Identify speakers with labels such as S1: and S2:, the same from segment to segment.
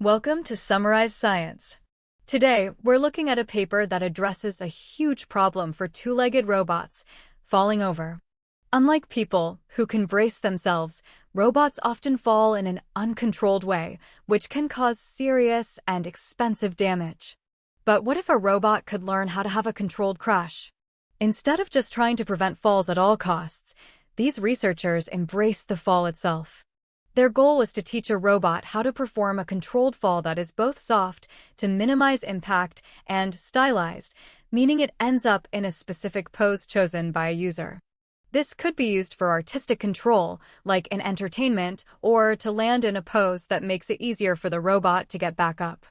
S1: Welcome to Summarize Science. Today, we're looking at a paper that addresses a huge problem for two-legged robots, falling over. Unlike people, who can brace themselves, robots often fall in an uncontrolled way, which can cause serious and expensive damage. But what if a robot could learn how to have a controlled crash? Instead of just trying to prevent falls at all costs, these researchers embraced the fall itself. Their goal was to teach a robot how to perform a controlled fall that is both soft, to minimize impact, and stylized, meaning it ends up in a specific pose chosen by a user. This could be used for artistic control, like in entertainment, or to land in a pose that makes it easier for the robot to get back up.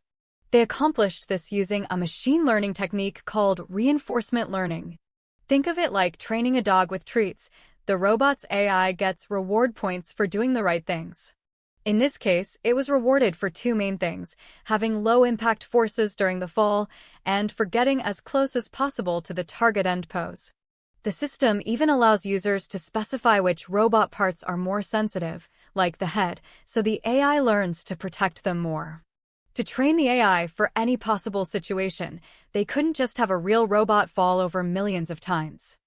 S1: They accomplished this using a machine learning technique called reinforcement learning. Think of it like training a dog with treats. The robot's AI gets reward points for doing the right things. In this case, it was rewarded for two main things: having low-impact forces during the fall, and for getting as close as possible to the target end pose. The system even allows users to specify which robot parts are more sensitive, like the head, so the AI learns to protect them more. To train the AI for any possible situation, they couldn't just have a real robot fall over millions of times.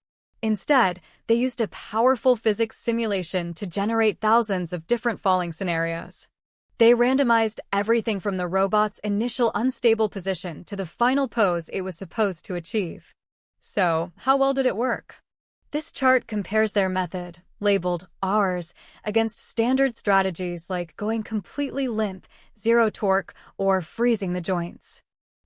S1: Instead, they used a powerful physics simulation to generate thousands of different falling scenarios. They randomized everything from the robot's initial unstable position to the final pose it was supposed to achieve. So, how well did it work? This chart compares their method, labeled ours, against standard strategies like going completely limp, zero torque, or freezing the joints.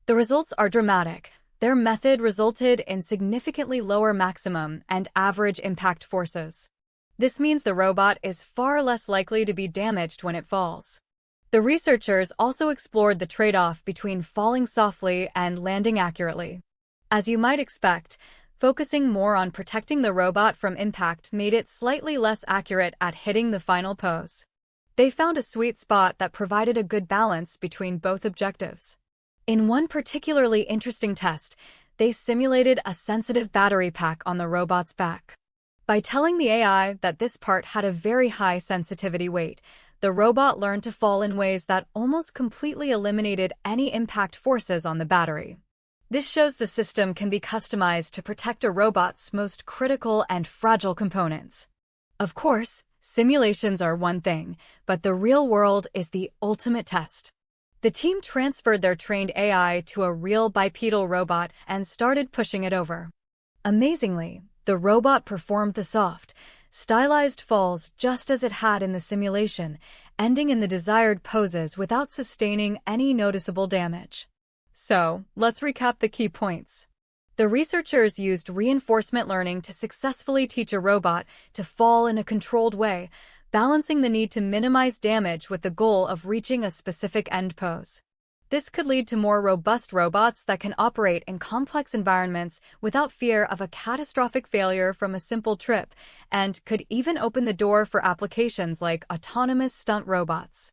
S1: The results are dramatic. Their method resulted in significantly lower maximum and average impact forces. This means the robot is far less likely to be damaged when it falls. The researchers also explored the trade-off between falling softly and landing accurately. As you might expect, focusing more on protecting the robot from impact made it slightly less accurate at hitting the final pose. They found a sweet spot that provided a good balance between both objectives. In one particularly interesting test, they simulated a sensitive battery pack on the robot's back. By telling the AI that this part had a very high sensitivity weight, the robot learned to fall in ways that almost completely eliminated any impact forces on the battery. This shows the system can be customized to protect a robot's most critical and fragile components. Of course, simulations are one thing, but the real world is the ultimate test. The team transferred their trained AI to a real bipedal robot and started pushing it over. Amazingly, the robot performed the soft, stylized falls just as it had in the simulation, ending in the desired poses without sustaining any noticeable damage. So, let's recap the key points. The researchers used reinforcement learning to successfully teach a robot to fall in a controlled way, balancing the need to minimize damage with the goal of reaching a specific end pose. This could lead to more robust robots that can operate in complex environments without fear of a catastrophic failure from a simple trip, and could even open the door for applications like autonomous stunt robots.